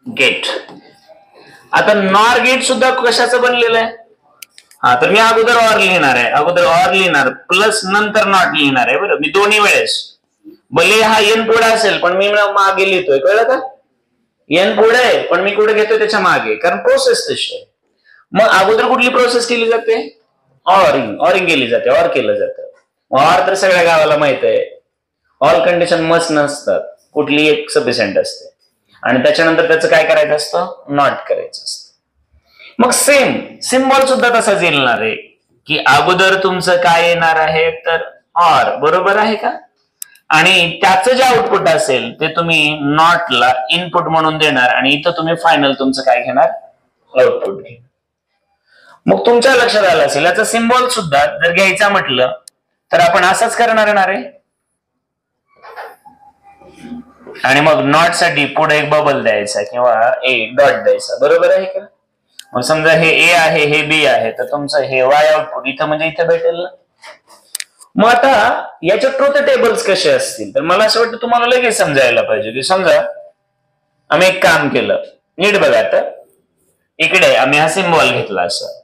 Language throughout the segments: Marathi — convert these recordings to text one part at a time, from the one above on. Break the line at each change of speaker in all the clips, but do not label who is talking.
गेट. आता नॉर गेट सुद्धा कशाचं बनलेलं आहे? हा, तर मी अगोदर ऑर लिहिणार आहे, अगोदर ऑर लिहिणार प्लस नंतर नॉट लिहिणार आहे. बरं, मी दोन्ही वेळेस, भले हा एन पुढे असेल पण मी मागे लिहितोय, कळलं का? एन पुढे आहे पण मी कुठे घेतोय? त्याच्या मागे, कारण प्रोसेस तशी आहे. मग अगोदर कुठली प्रोसेस केली जाते? ऑरिंग केली जाते, ऑर केलं जातं. ऑर तर सगळ्या गावाला माहित आहे, ऑल कंडिशन मस्ट नसतात, कुठली एक सफिशियंट असते, आणि त्याच्यानंतर त्याचं काय करायचं असतं? नॉट करायचं असतं. मग सेम सिम्बॉल सुद्धा तसाच येणार आहे की अगोदर तुमचं काय येणार आहे? तर ऑर, बरोबर आहे का? आणि त्याचं जे आउटपुट असेल ते तुम्ही नॉटला इनपुट म्हणून देणार, आणि इथं तुम्ही फायनल तुमचं काय घेणार? आउटपुट घेणार. मग तुमच्या लक्षात आलं असेल याचा सिम्बॉल सुद्धा जर घ्यायचा म्हटलं तर आपण असंच करणार आहे, आणि मग नॉट साठी पुढे एक बबल द्यायचा किंवा ए डॉट द्यायचा, बरोबर आहे का? मग समजा हे ए आहे, हे बी आहे, तर तुमचं हे वाय आउटपुट इथं म्हणजे इथं भेटेल ना. मग आता याच्या ट्रुथ टेबल्स कसे असतील? तर मला असं वाटतं तुम्हाला लगेच समजायला पाहिजे की समजा आम्ही एक काम केलं, नीट बघा. आता इकडे आम्ही हा सिम्बॉल घेतला असं,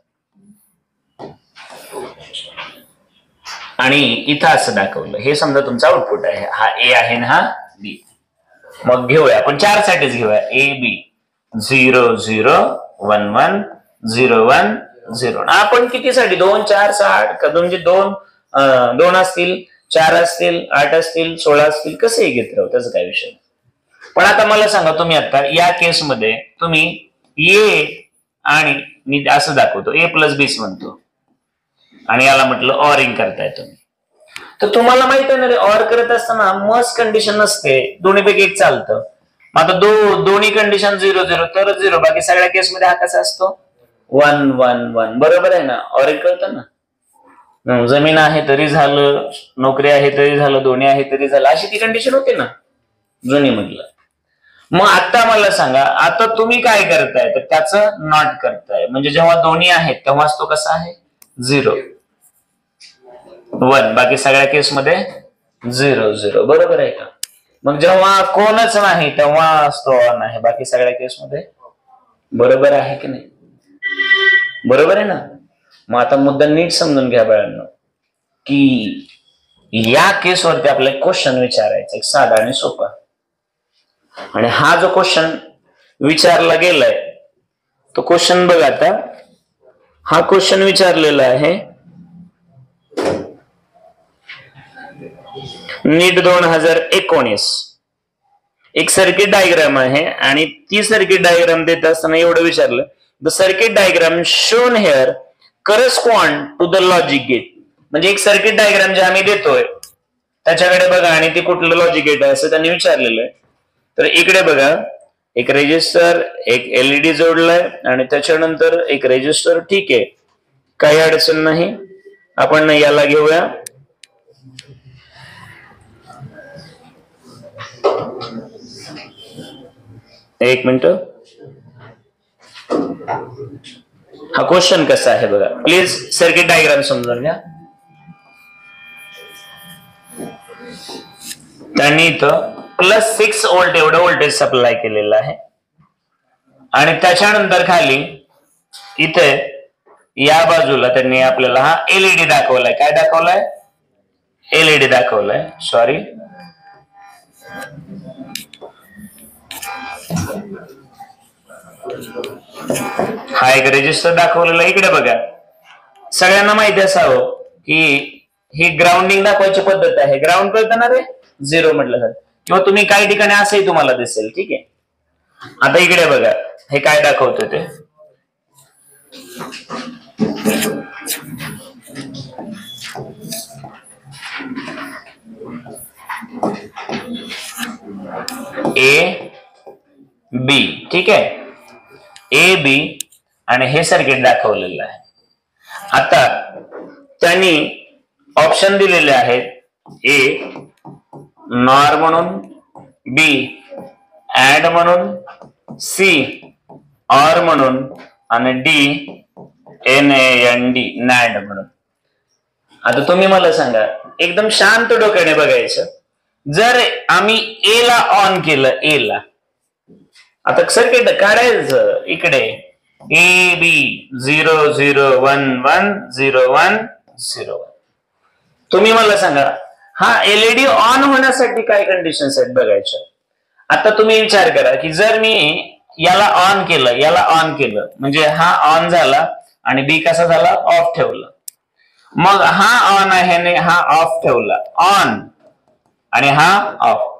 आणि इथं असं दाखवलं, हे समजा तुमचं आउटपुट आहे, हा ए आहे ना हा बी. मग घेऊया आपण 4 साठीच घेऊया, ए बी 0 0 1 1 0 1 0. आपण कितीसाठी? 2 4 6 का म्हणजे 2 असतील, 4 असतील, 8 असतील, 16 असतील, कसंही घेत राहू, त्याचं काय विषय. पण आता मला सांगा, तुम्ही आता या केसमध्ये तुम्ही ए, आणि मी असं दाखवतो ए प्लस बीस म्हणतो, आणि याला म्हटलं ऑरिंग करताय तुम्ही, तर तुम्हाला माहित आहे ना रे, ऑर करत असताना मस्ट कंडिशन नसते, दोन्हीपैकी एक चालतं. मग आता दोन्ही कंडिशन 0 0 तर 0, बाकी सगळ्या केसमध्ये हा कसा असतो? 1 1 1, बरोबर आहे ना? ऑरिंग करतं ना, जमीन आहे तरी झालं, नोकरी आहे तरी झालं, दोन्ही आहे तरी झालं, अशी ती कंडिशन होते ना जुनी म्हटलं. मग आता मला सांगा, आता तुम्ही काय करताय? तर त्याचं नॉट करताय, म्हणजे जेव्हा दोन्ही आहेत तेव्हाच तो कसा आहे? 0 1, बाकी सगळ्या केसमध्ये 0 0, बरोबर आहे का? मग जेव्हा कोणच नाही तेव्हा तो ऑन आहे, बाकी सगळ्या केसमध्ये, बरोबर आहे की नाही? बरोबर आहे ना? मग आता मुद्दा नीट समजून घ्या बाळांनो, की या केसवरती आपल्याला क्वेश्चन विचारायचा एक साधा आणि सोपा, आणि हा जो क्वेश्चन विचारला गेलाय तो क्वेश्चन बघा. आता हा क्वेश्चन विचारलेला आहे नीट 2019. एक सर्किट डायग्राम आहे, आणि ती सर्किट डायग्राम देत असताना एवढं विचारलं, the circuit diagram shown here correspond to the logic gate. म्हणजे एक सर्किट डायग्राम जे आम्ही देतोय त्याच्याकडे बघा, आणि ती कुठलं लॉजिक गेट आहे असं त्यांनी विचारलेलं आहे. तर इकडे बघा, एक रेजिस्टर, एक एलईडी जोडलाय, आणि त्याच्यानंतर एक रेजिस्टर. ठीक आहे, काही अडचण नाही. आपण याला घेऊया, एक मिनिट. हा क्वेश्चन कसा आहे बघा, प्लीज सर्किट डायग्राम समजून घ्या. त्यांनी इथं +6 व्होल्ट एवढं व्होल्टेज सप्लाय केलेलं आहे, आणि त्याच्यानंतर खाली इथे या बाजूला त्यांनी आपल्याला हा एलईडी दाखवलाय. काय दाखवलाय? एलईडी दाखवलाय, सॉरी. हा एक रेजिस्टर दाखवलेला. इकडे बघा, सगळ्यांना माहिती असावं की ही ग्राउंडिंग दाखवायची पद्धत आहे. ग्राउंड कळतं ना रे, 0 म्हटलं तर, किंवा तुम्ही काही ठिकाणी असंही तुम्हाला दिसेल. ठीक आहे, आता इकडे बघा, हे काय दाखवतं ते, ए बी. ठीक आहे, ए बी, आणि हे सर्किट दाखवलेलं आहे. आता त्यांनी ऑप्शन दिलेले आहेत, ए नॉर म्हणून, बी ऍड म्हणून, सी ऑर म्हणून, आणि डी NAND नॅड म्हणून. आता तुम्ही मला सांगा, एकदम शांत डोक्याने बघायचं, जर आम्ही ए ला ऑन केलं, ए ला, आता सर्किट काढायचं इकडे ए बी 0 0 1 1 0 1 0 1. तुम्ही मला सांगा हा एलईडी ऑन होण्यासाठी काय कंडिशन्स आहेत बघायच्या. आता तुम्ही विचार करा की जर मी याला ऑन केलं म्हणजे हा ऑन झाला आणि बी कसा झाला ऑफ ठेवला. मग हा ऑन आहे आणि हा ऑफ ठेवला ऑन आणि हा ऑफ.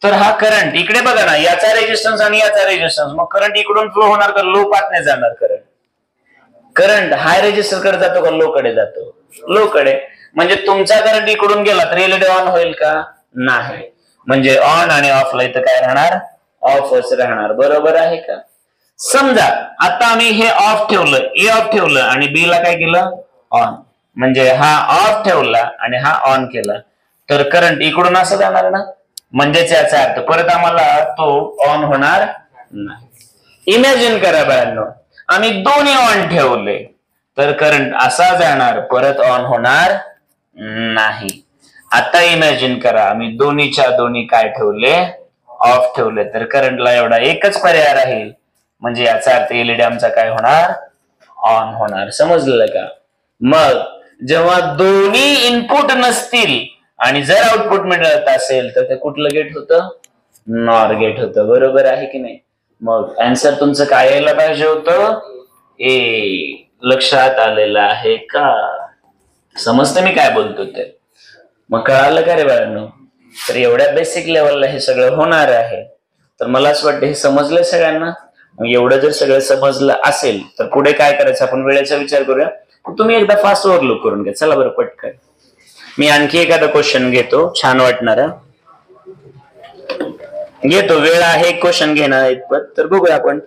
तर हा करंट इकडे बघा ना याचा रेजिस्टन्स आणि याचा रेजिस्टन्स मग करंट इकडून फ्लो होणार का लो पाथने जाणार. करंट हाय रेजिस्टर कडे जातो का लो कडे जातो. लो कडे. म्हणजे तुमचा करंट इकडून गेला तर एलईडी ऑन होईल का नाही. म्हणजे ऑन आणि ऑफला इथं काय राहणार ऑफच राहणार. बरोबर आहे का. समजा आता आम्ही हे ऑफ ठेवलं ए ऑफ ठेवलं आणि बी ला काय केलं ऑन. म्हणजे हा ऑफ ठेवला आणि हा ऑन केला तर करंट इकडून असं जाणार ना. म्हणजेच याचा अर्थ परत आम्हाला तो ऑन होणार नाही. इमॅजिन करा बाळांनो आम्ही दोन्ही ऑन ठेवले तर करंट असा जाणार परत ऑन होणार नाही. आता इमॅजिन करा आम्ही दोन्हीच्या दोन्ही काय ठेवले ऑफ ठेवले तर करंटला एवढा एकच पर्याय राहील. म्हणजे याचा अर्थ एलईडी आमचा काय होणार ऑन होणार. समजलं का. मग जेव्हा दोन्ही इनपुट नसतील आणि जर आउटपुट मिळत असेल तर ते कुठलं गेट होतं नॉर गेट होतं. बरोबर आहे की नाही. मग आन्सर तुमचं काय यायला पाहिजे होतं ए. लक्षात आलेलं आहे का. समजतं मी काय बोलतो ते. मग कळालं का रे बाळांनो. तर एवढ्या बेसिक लेवलला हे सगळं होणार आहे. तर मला असं वाटतं हे समजलंय सगळ्यांना. एवढं जर सगळं समजलं असेल तर पुढे काय करायचं आपण वेळेचा विचार करूया. तुम्ही एकदा फास्ट ओव्हरलुक करून घ्या. चला बरं पटकन. मी आणखी एखादा क्वेश्चन घेतो छान वाटणारा घेतो. वेळ आहे एक क्वेश्चन घेणार इतपत तर बघूया आपण.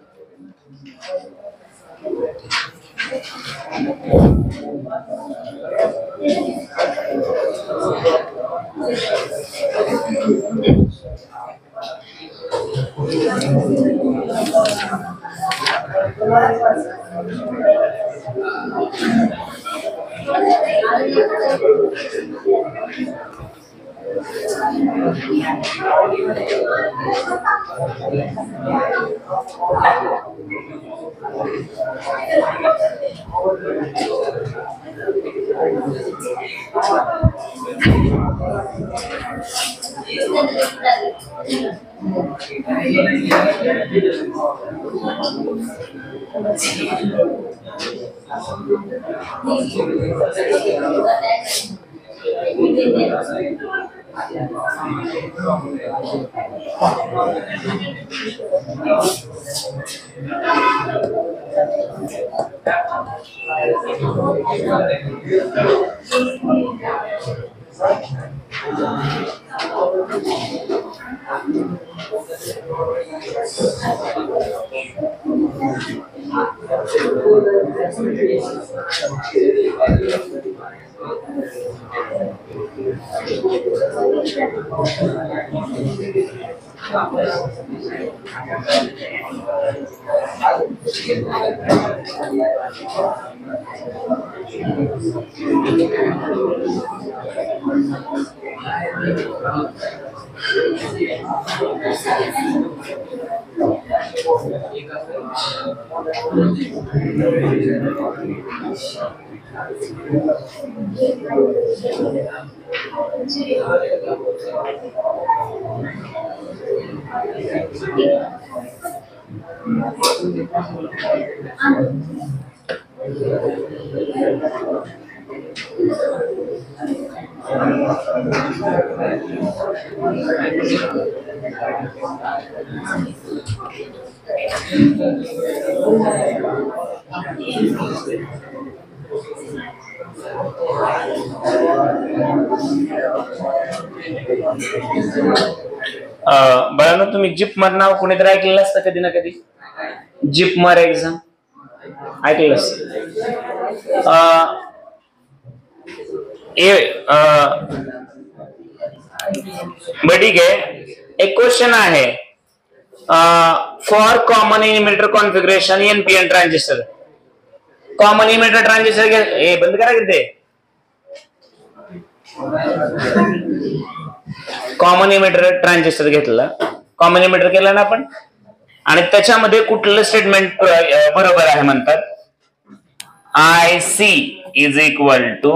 बाळांनो तुम्ही जिपमर नाव कोणीतरी ऐकलेलं असतं कधी ना कधी. जिपमर एक्झाम ऐकलेलं असतं. ठीक आहे. एक क्वेश्चन आहे for common emitter configuration NPN transistor. Common emitter transistor हे बंद करा किती. कॉमन इमिटर ट्रान्झिस्टर घेतला. कॉमन इमिटर केला ना आपण. आणि त्याच्यामध्ये कुठलं स्टेटमेंट बरोबर आहे म्हणतात, I C is equal to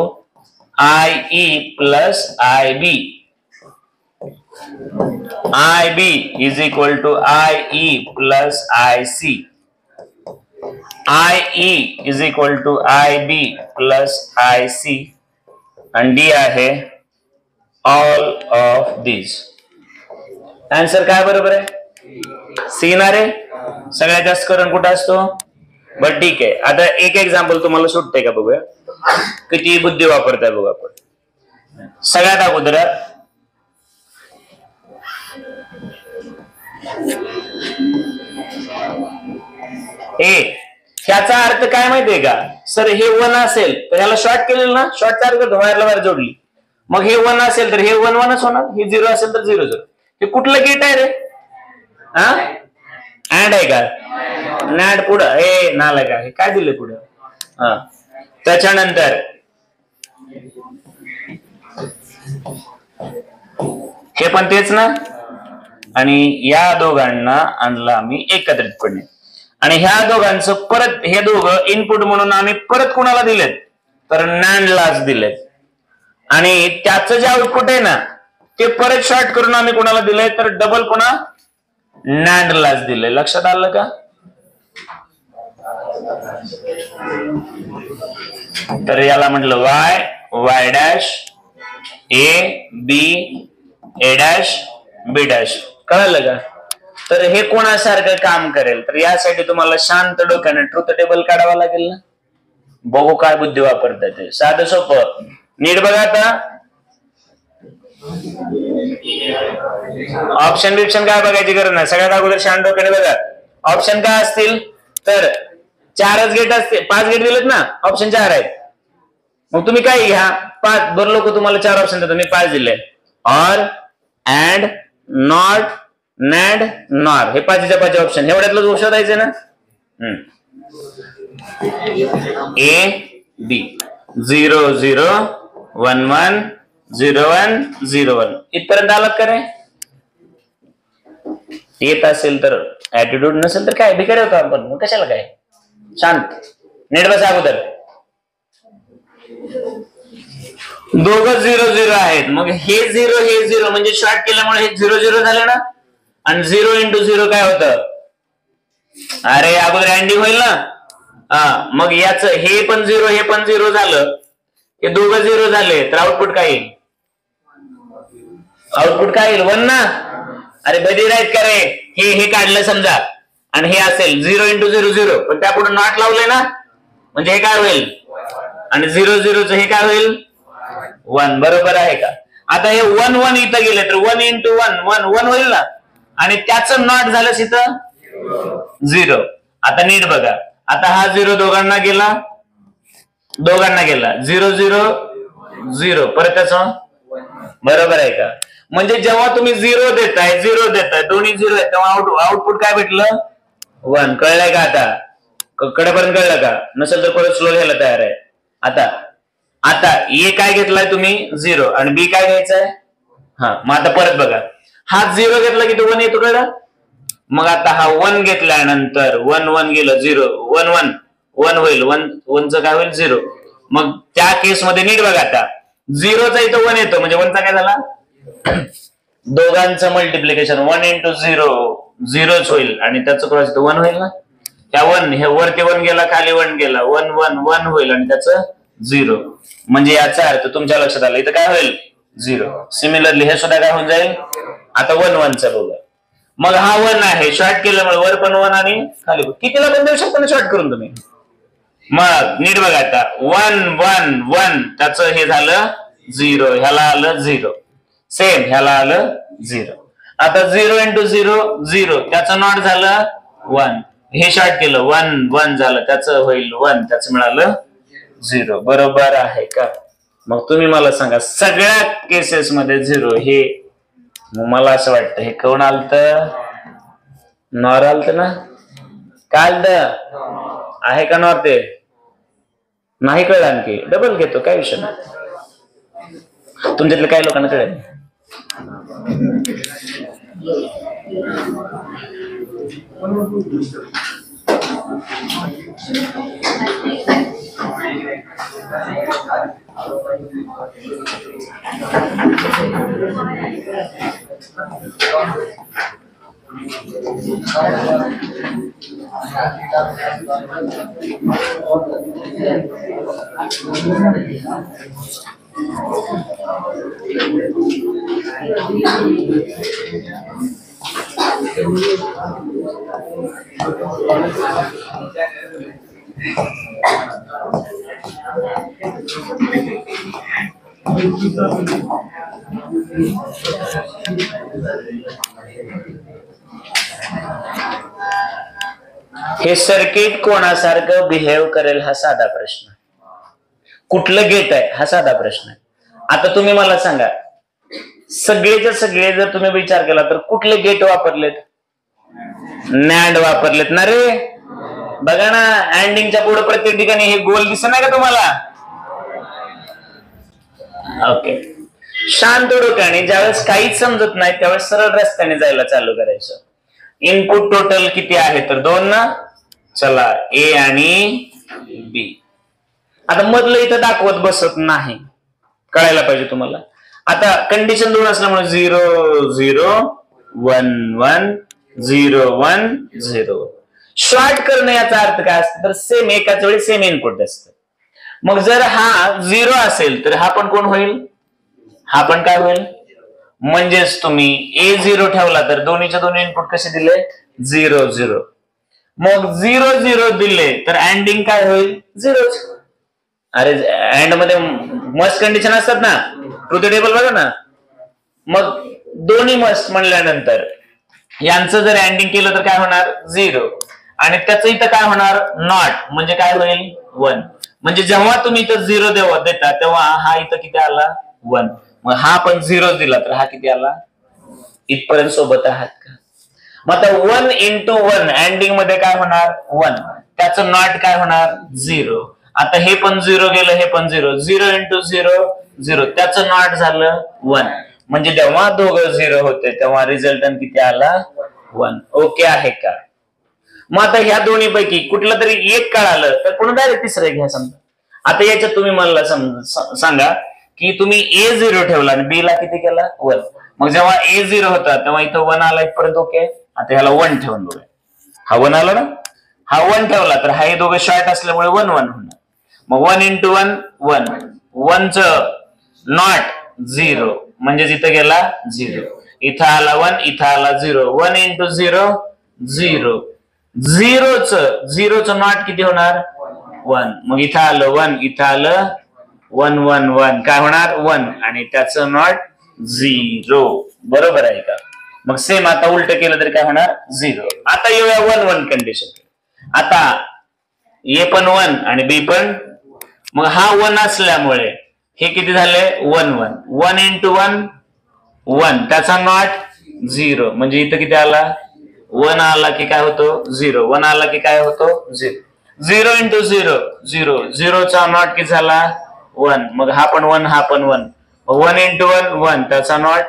I E plus I B, I B is equal to I E plus I C, I E is equal to I B plus I C, आणि डी आहे ऑल ऑफ दिस. आन्सर काय बरोबर आहे? सी ना रे. सगळ्यात जास्त करंट कुठं असतो? बर ठीक आहे. आता एक एक्झाम्पल तुम्हाला सुटते का बघूया, किती बुद्धी वापरताय बघू आपण. सगळ्यात अगोदर ह्याचा अर्थ काय माहितीये का सर, हे 1 असेल तर ह्याला शॉर्ट केलेलं ना, शॉर्ट चार्ज करतो, वायरला वायर जोडली, मग हे 1 असेल तर हे 1 1च होणार, हे 0 असेल तर 0 0. हे कुठलं गेट आहे रे? हा, अँड आहे का? नॅड पुढं हे नाला का, हे काय दिलं पुढं? हा, त्याच्यानंतर हे पण तेच ना, आणि या दोघांना आणलं आम्ही एकत्रितपणे, आणि ह्या दोघांचं परत हे दोघं इनपुट म्हणून आम्ही परत कुणाला दिलेत तर नॅन्डलाच दिलेत, आणि त्याचं जे आउटपुट आहे ना ते परत शॉर्ट करून आम्ही कुणाला दिलंय तर डबल पुन्हा नॅन्डलाच दिलंय. लक्षात आलं का? तर याला म्हटलं Y, Y dash, A B, A dash, B dash. कळलं का? तर हे कोणासारखं काम करेल, तर यासाठी तुम्हाला शांत डोक्याने ट्रुथ टेबल काढावा लागेल ना. बघू काय बुद्धी वापरतात ते, साधं सोपं. नीट बघा आता, ऑप्शन बिप्शन काय बघायची गरज नाही, सगळ्यात अगोदर शांत डोक्याने बघा. ऑप्शन काय असतील तर 4च गेट असते, 5 गेट दिलेत ना, ऑप्शन 4 आहेत. मग तुम्ही काय घ्या, 5. बरं लोक तुम्हाला 4 ऑप्शन देतात, मी 5 दिले. ऑर, अँड, नॉट, नॅड, नॉर, हे 5च्या 5 ऑप्शन, एवढ्यातलं शोधायचं ना. ए बी 0 0 1 1 0 1 0 1 इथपर्यंत आलात का रे? येत असेल तर ऍटिट्यूड, नसेल तर काय भिकारी होतो आपण, मग कशाला काय. शांत नीट बसा. अगोदर दोघं 0 0 आहेत, मग हे 0 हे 0 म्हणजे शॉर्ट केल्यामुळे हे 0 0 झालं ना, आणि 0 × 0 काय होतं? अरे अगोदर अँडिंग होईल ना. हा, मग याच हे पण 0 हे पण 0 झालं, हे दोघं 0 झाले, तर आउटपुट काय येईल? आउटपुट काय येईल? 1 ना. अरे बधीर आहेत का रे? हे काढलं समजा, आणि हे असेल 0 × 0 0, पण त्यापुढे नॉट लावलंय ना, म्हणजे हे काय होईल? आणि 0 0च हे काय होईल? 1. बरोबर आहे का? आता हे 1 1 इथं गेले तर 1 × 1 1 1 होईल ना, आणि त्याचं नॉट झालं इथं 0. आता नीट बघा, आता हा 0 दोघांना गेला, 0 0 0, परत त्याचं बरोबर आहे का? म्हणजे जेव्हा तुम्ही 0 देताय दोन्ही 0 आहेत, तेव्हा आउटपुट काय भेटलं? 1. कळलंय का? आता कडेपर्यंत कळलं का? नसेल तर परत स्लो घ्यायला तयार आहे. आता ए काय घेतलाय तुम्ही? 0, आणि बी काय घ्यायचंय? हा, मग आता परत बघा, हा 0 घेतला की तो 1 येतो, कळलं? मग आता हा 1 घेतल्यानंतर 1 1 गेलं, 0 1 1 1 होईल, 1चं काय होईल? 0. मग त्या केसमध्ये नीट बघा, आता 0चा इथं 1 येतो, म्हणजे 1चा काय झाला? दोघांचं मल्टिप्लिकेशन 1 × 0 0च होईल, आणि त्याचं क्रॉस 1 होईल ना. त्या 1 हे वरती 1 गेला, खाली 1 गेला, 1 1 1 होईल, आणि त्याचं 0. म्हणजे याचा अर्थ तुमच्या लक्षात आलं, इथं काय होईल? 0. सिमिलरली हे सुद्धा काय होऊन जाईल? आता 1 1चा बघा, मग हा 1 आहे, शॉर्ट केल्यामुळे वर पण 1 आणि खाली कितीला पण देऊ शकता ना शॉर्ट करून तुम्ही. मग नीट बघा, आता 1 1 1 त्याचं हे झालं 0, ह्याला आलं 0, सेम ह्याला आलं 0. आता 0 × 0 0, त्याचं नॉट झालं 1, हे शॉर्ट केलं 1 1 झालं, त्याचं होईल 1, त्याचं मिळालं 0. बरोबर आहे का? मग तुम्ही मला सांगा, सगळ्या केसेस मध्ये 0 हे, मला असं वाटतं हे कोण आलत? नॉर आलत ना. काय आलत? आहे का नॉर? ते नाही कळलं, आणखी डबल घेतो, काय विषय नाही. तुमच्यातल्या काही लोकांना कळेल. हे सर्किट कोणासारखं बिहेव करेल हा साधा प्रश्न. कुठलं गेट आहे हा साधा प्रश्न आहे. आता तुम्ही मला सांगा, सगळेच्या सगळे जर तुम्ही विचार केला तर कुठले गेट वापरलेत? नॅन्ड वापरलेत ना रे. बघा ना, अँडिंगच्या पुढे प्रत्येक ठिकाणी हे गोल दिसत नाही का तुम्हाला? ओके, शांत डोक्याने ज्यावेळेस काहीच समजत नाही त्यावेळेस सरळ रस्त्याने जायला चालू करायचं. इनपुट टोटल किती आहे तर 2 ना. चला, ए आणि बी. आता मधलं इथं दाखवत बसत नाही, कळायला पाहिजे तुम्हाला. आता कंडिशन 2 असल्यामुळे 0 0 1 1 0 1 0. शॉर्ट करणे याचा अर्थ काय असतो तर सेम एकाच वेळी सेम इनपुट असतं. मग जर हा 0 असेल तर हा पण कोण होईल? हा पण काय होईल? म्हणजेच तुम्ही A0 ठेवला तर दोन्हीच्या दोन्ही इनपुट कसे दिले? 0 0. मग 0 0 दिले तर अँडिंग काय होईल? 0. अरे अँड मध्ये मस्ट कंडिशन असतात ना, ट्रुथ टेबल बघा ना. मग दोन्ही मस्ट म्हणल्यानंतर यांचं जर अँडिंग केलं तर काय होणार? 0. आणि त्याचं इथं काय होणार? नॉट. म्हणजे काय होईल? 1. म्हणजे जेव्हा तुम्ही इथं 0 देता तेव्हा हा इथं किती आला? 1. मग हा पण 0 दिला तर हा किती आला? इथपर्यंत सोबत आहात का? मग आता 1 into 1 अँडिंग मध्ये काय होणार? 1. त्याचं नॉट काय होणार? 0. आता हे पण 0 गेलं, हे पण 0. 0 into 0 0. त्याचं नॉट झालं 1. म्हणजे जेव्हा दोघं 0 होते तेव्हा रिझल्टंट किती आला? 1. ओके आहे का? मग आता ह्या दोन्ही पैकी कुठलं तरी एक कळालं तर पुन्हा डायरेक्ट तिसरं घ्या समजा. आता याच्यात तुम्ही मला सांगा की तुम्ही A0 ठेवला आणि B ला किती केला? 1. मग जेव्हा A0 होता तेव्हा इथं 1 आला इथपर्यंत. ओके, आता ह्याला 1 ठेवून बघूया. हा 1 आला ना. हा 1 ठेवला तर हा हे दोघं शॉर्ट असल्यामुळे 1 1 होणार. मग 1 into 1 1. 1 च नॉट 0 म्हणजे इथं गेला 0. इथं आला 1, इथं आला 0. 1 into 0 0. 0 च नॉट किती होणार? 1. मग इथं आलं 1, इथं आलं 1 1 1. काय होणार? 1. आणि त्याचं नॉट 0. बरोबर आहे का? मग सेम आता उलट केलं तरी काय होणार? 0. आता येऊया 1 1 कंडिशन. आता ए पण 1 आणि बी पण. मग हा 1 असल्यामुळे हे किती झाले? 1 1. 1 into 1 1. त्याचा नॉट 0. म्हणजे इथं किती आला? 1 आला की काय होतो? 0. 1 आला की काय होतो? 0. 0 into 0 0. 0 चा नॉट किती झाला? 1. मग हा पण 1, हा पण 1. 1 into 1 1. त्याचा नॉट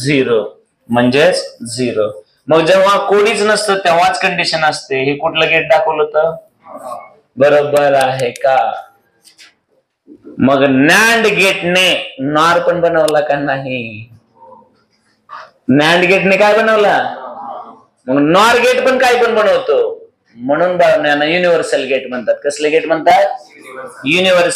0 म्हणजेच 0. मग जेव्हा कोणीच नसतं तेव्हाच कंडिशन असते. हे कुठलं गेट दाखवलं होतं? बरोबर आहे का? मग नॅन्ड गेटने नॉर पण बनवला का नाही? नॅन्ड गेटने काय बनवला? मग नॉर गेट पण काय पण बनवतो. म्हणून युनिव्हर्सल गेट म्हणतात. कसले गेट म्हणतात? युनिव्हर्सल.